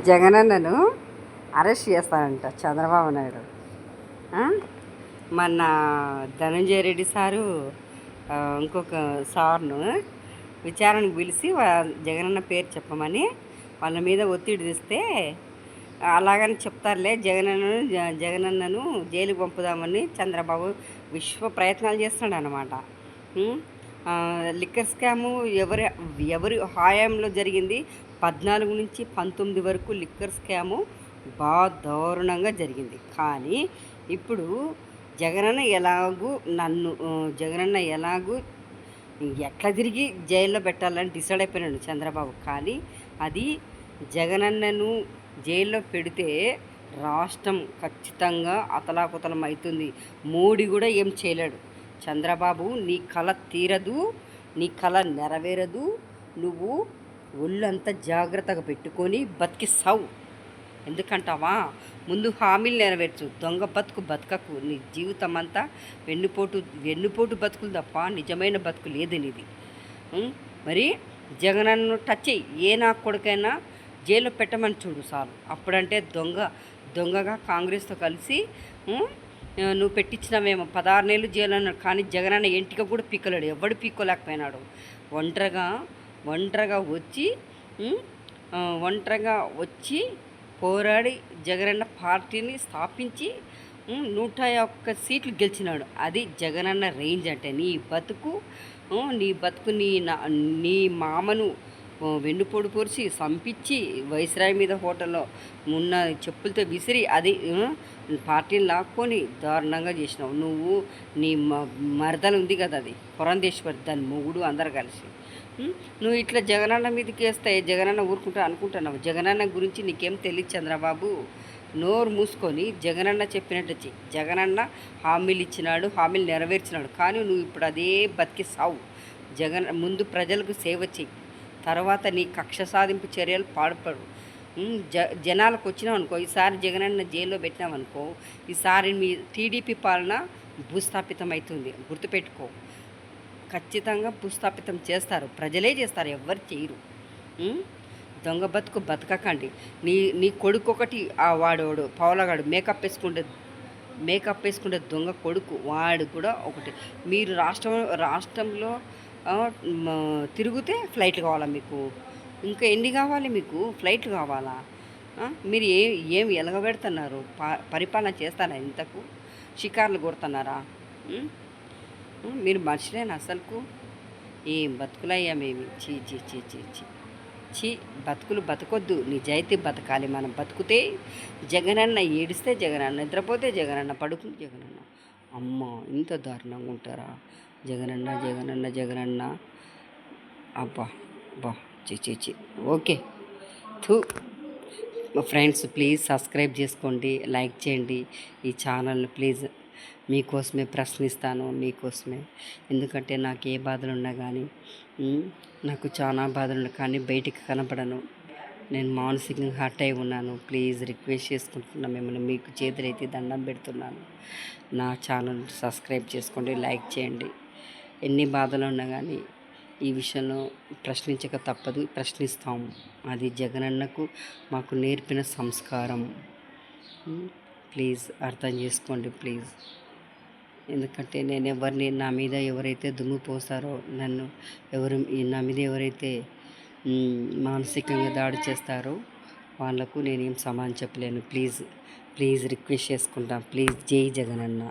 జగనన్నను arrest చేస్తానంట Chandrababu Naidu. మొన్న Dhananjaya Reddy sir ఇంకొక సార్ను విచారణకు పిలిచి జగనన్న పేరు చెప్పమని వాళ్ళ మీద ఒత్తిడి తెస్తే అలాగని చెప్తారులే జగనన్నను జైలుకి పంపుదామని చంద్రబాబు విశ్వ ప్రయత్నాలు చేస్తున్నాడు అన్నమాట. లిక్కర్ స్కాము ఎవరి హాయంలో జరిగింది? 14 నుంచి 19 వరకు లిక్కర్ స్కాము బాగా దారుణంగా జరిగింది. కానీ ఇప్పుడు జగనన్న ఎలాగూ ఎట్లా తిరిగి జైల్లో పెట్టాలని డిసైడ్ అయిపోయినాడు చంద్రబాబు. కానీ అది జగనన్నను జైల్లో పెడితే రాష్ట్రం ఖచ్చితంగా అతలాకుతలం అవుతుంది. మోడీ కూడా ఏం చేయలేడు. చంద్రబాబు, నీ కళ తీరదు, నీ కళ నెరవేరదు. నువ్వు ఒళ్ళంతా జాగ్రత్తగా పెట్టుకొని బతికిస్తావు. ఎందుకంటావా? ముందు హామీలు నెరవేర్చు. దొంగ బతుకు బతకకు. నీ జీవితం అంతా వెన్నుపోటు బతుకులు తప్ప నిజమైన బతుకు లేదు నీది. మరి జగనన్ను టచ్ అయ్యి ఏ నా కొడుకైనా జైల్లో పెట్టమని చూడు చాలు. అప్పుడంటే దొంగగా కాంగ్రెస్తో కలిసి నువ్వు పెట్టించినవేమో 16 నెలలు జైలు అన్నాడు. కానీ జగనన్న ఎంటిక కూడా పీక్కలేడు. ఎవడు పీక్కోలేకపోయినాడు. ఒంటరిగా వచ్చి పోరాడి జగనన్న పార్టీని స్థాపించి 101 సీట్లు గెలిచినాడు. అది జగనన్న రేంజ్ అంటే. నీ బతుకు నీ మామను వెన్నుపోటు పొడిచి సంపించి వైస్రాయ్ మీద హోటల్లో ఉన్న చెప్పులతో విసిరి అది పార్టీని లాక్కొని దారుణంగా చేసినావు. నువ్వు నీ మరదలు ఉంది కదా, అది పురంధేశ్వరి, దాని మొగుడు అందరు కలిసి నువ్వు ఇట్లా జగనన్న మీదకి వేస్తే జగనన్న ఊరుకుంటా అనుకుంటున్నావు. జగనన్న గురించి నీకేం తెలియదు చంద్రబాబు. నోరు మూసుకొని జగనన్న చెప్పినట్టు చెయ్యి. జగనన్న హామీలు ఇచ్చినాడు, హామీలు నెరవేర్చినాడు. కానీ నువ్వు ఇప్పుడు అదే బతికి సావు. ముందు ప్రజలకు సేవ చెయ్యి, తర్వాత నీ కక్ష సాధింపు చర్యలు పాడుపడు. జనాలకు వచ్చినావు అనుకో, ఈసారి జగనన్న జైల్లో పెట్టినామనుకో, ఈసారి మీ టీడీపీ పాలన భూస్థాపితం అవుతుంది. గుర్తుపెట్టుకో. ఖచ్చితంగా భూస్థాపితం చేస్తారు. ప్రజలే చేస్తారు, ఎవ్వరు చేయరు. దొంగ బతుకు బతకకండి. నీ కొడుకు ఒకటి, వాడు పౌలగాడు మేకప్ వేసుకుంటే దొంగ కొడుకు, వాడు కూడా ఒకటి. మీరు రాష్ట్రంలో తిరిగితే ఫ్లైట్లు కావాలా మీకు? ఇంకా ఎన్ని కావాలి మీకు? ఫ్లైట్లు కావాలా? మీరు ఏం ఎలగబెడుతున్నారు? పరిపాలన చేస్తారా? ఇంతకు షికార్లు కొడుతున్నారా? మీరు మనుషులేనా అసలుకు? ఏం బతుకులయ్యా మేము. చీ చీ చీ చీ చీ చీ బతుకులు బతకొద్దు, నిజాయితీ బతకాలి. మనం బతుకుతే జగనన్న ఏడిస్తే జగనన్న, నిద్రపోతే జగనన్న, పడుకుంటే జగనన్న. అమ్మ, ఇంత దారుణంగా ఉంటారా? జగనన్న అబ్బా బా చీ చీ చీ. ఓకే. ఫ్రెండ్స్, ప్లీజ్ సబ్స్క్రైబ్ చేసుకోండి, లైక్ చేయండి ఈ ఛానల్ని ప్లీజ్. మీకోసమే ప్రశ్నిస్తాను, మీకోసమే. ఎందుకంటే నాకు ఏ బాధలు ఉన్నా కానీ, నాకు చాలా బాధలు ఉన్నాయి కానీ బయటికి కనపడను. నేను మానసికంగా హర్ట్ అయి ఉన్నాను. ప్లీజ్ రిక్వెస్ట్ చేసుకుంటున్నా మిమ్మల్ని, మీకు చేతులైతే దండం పెడుతున్నాను. నా ఛానల్ సబ్స్క్రైబ్ చేసుకోండి, లైక్ చేయండి. ఎన్ని బాధలు ఉన్నా కానీ ఈ విషయంలో ప్రశ్నించక తప్పదు, ప్రశ్నిస్తాము. అది జగనన్నకు మాకు నేర్పిన సంస్కారం. ప్లీజ్ అర్థం చేసుకోండి ప్లీజ్. ఎందుకంటే నేను నా మీద ఎవరైతే దుమ్ము పోస్తారో, నా మీద ఎవరైతే మానసికంగా దాడి చేస్తారో వాళ్లకు నేనేం సమాధానం చెప్పలేను. ప్లీజ్ రిక్వెస్ట్ చేసుకుంటాను. ప్లీజ్, జై జగనన్న.